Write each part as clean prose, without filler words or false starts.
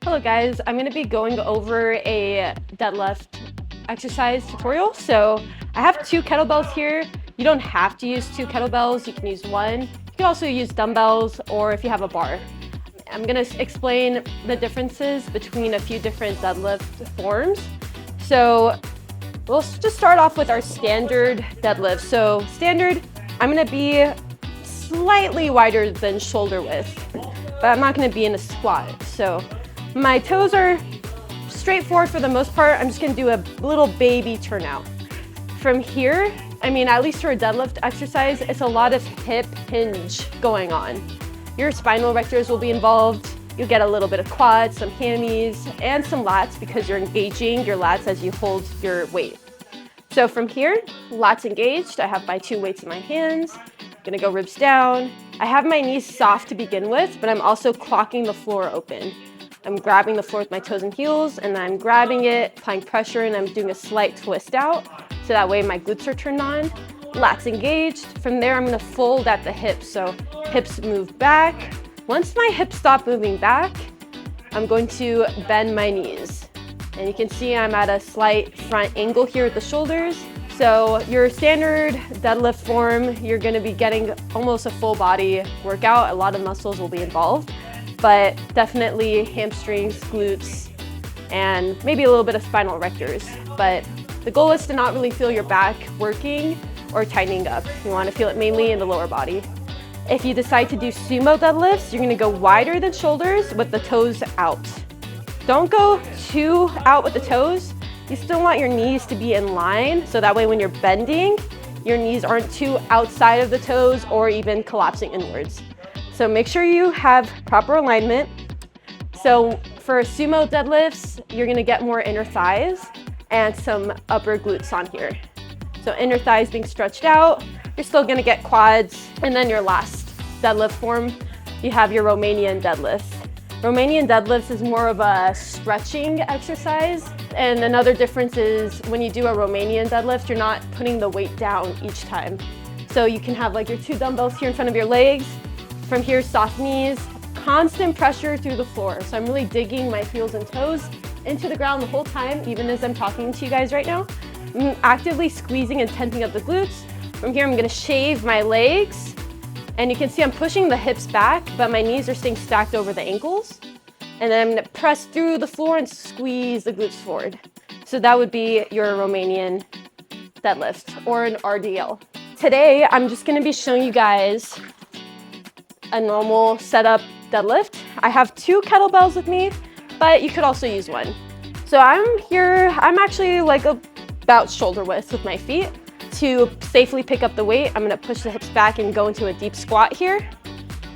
Hello guys, I'm going to be going over a deadlift exercise tutorial. So I have two kettlebells here. You don't have to use two kettlebells, you can use one. You can also use dumbbells or if you have a bar. I'm going to explain the differences between a few different deadlift forms. So we'll just start off with our standard deadlift. So standard, I'm going to be slightly wider than shoulder width, but I'm not going to be in a squat. So my toes are straightforward for the most part. I'm just going to do a little baby turnout. From here, at least for a deadlift exercise, it's a lot of hip hinge going on. Your spinal erectors will be involved. You'll get a little bit of quads, some hammies, and some lats because you're engaging your lats as you hold your weight. So from here, lats engaged. I have my two weights in my hands. I'm gonna go ribs down. I have my knees soft to begin with, but I'm also clocking the floor open. I'm grabbing the floor with my toes and heels, and then I'm grabbing it, applying pressure, and I'm doing a slight twist out. So that way my glutes are turned on. Lats engaged. From there, I'm gonna fold at the hips. So hips move back. Once my hips stop moving back, I'm going to bend my knees. And you can see I'm at a slight front angle here with the shoulders. So your standard deadlift form, you're gonna be getting almost a full body workout. A lot of muscles will be involved, but definitely hamstrings, glutes, and maybe a little bit of spinal erectors. But the goal is to not really feel your back working or tightening up. You wanna feel it mainly in the lower body. If you decide to do sumo deadlifts, you're gonna go wider than shoulders with the toes out. Don't go too out with the toes. You still want your knees to be in line, so that way when you're bending, your knees aren't too outside of the toes or even collapsing inwards. So make sure you have proper alignment. So for sumo deadlifts, you're gonna get more inner thighs and some upper glutes on here. So inner thighs being stretched out, you're still gonna get quads. And then your last deadlift form, you have your Romanian deadlifts. Romanian deadlifts is more of a stretching exercise. And another difference is when you do a Romanian deadlift, you're not putting the weight down each time. So you can have like your two dumbbells here in front of your legs. From here, soft knees, constant pressure through the floor. So I'm really digging my heels and toes into the ground the whole time, even as I'm talking to you guys right now. I'm actively squeezing and tensing up the glutes. From here, I'm gonna shave my legs. And you can see I'm pushing the hips back, but my knees are staying stacked over the ankles. And then I'm gonna press through the floor and squeeze the glutes forward. So that would be your Romanian deadlift or an RDL. Today, I'm just gonna be showing you guys a normal setup deadlift. I have two kettlebells with me, but you could also use one. So I'm actually like about shoulder width with my feet. To safely pick up the weight, I'm gonna push the hips back and go into a deep squat here.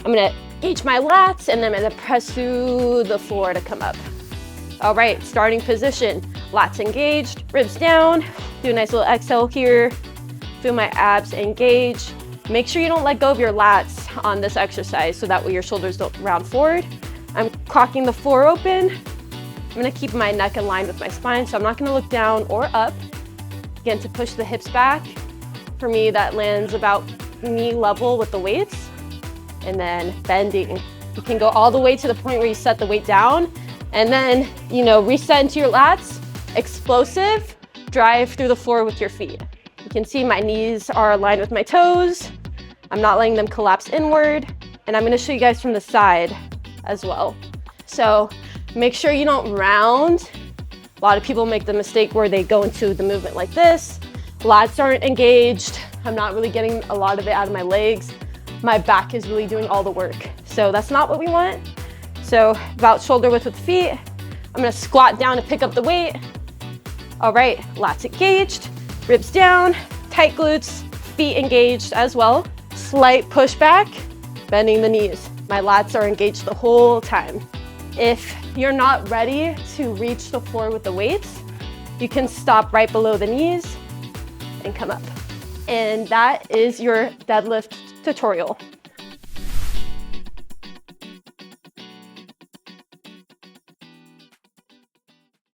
I'm gonna engage my lats and then I'm gonna press through the floor to come up. All right, starting position. Lats engaged, ribs down. Do a nice little exhale here. Feel my abs engage. Make sure you don't let go of your lats on this exercise so that way your shoulders don't round forward. I'm clocking the floor open. I'm gonna keep my neck aligned with my spine, so I'm not gonna look down or up. Again, to push the hips back. For me, that lands about knee level with the weights. And then bending. You can go all the way to the point where you set the weight down and then, reset into your lats. Explosive, drive through the floor with your feet. You can see my knees are aligned with my toes. I'm not letting them collapse inward. And I'm gonna show you guys from the side as well. So make sure you don't round. A lot of people make the mistake where they go into the movement like this. Lats aren't engaged. I'm not really getting a lot of it out of my legs. My back is really doing all the work. So that's not what we want. So about shoulder width with the feet. I'm gonna squat down to pick up the weight. All right, lats engaged, ribs down, tight glutes, feet engaged as well. Slight push back, bending the knees. My lats are engaged the whole time. If you're not ready to reach the floor with the weights, you can stop right below the knees and come up. And that is your deadlift tutorial.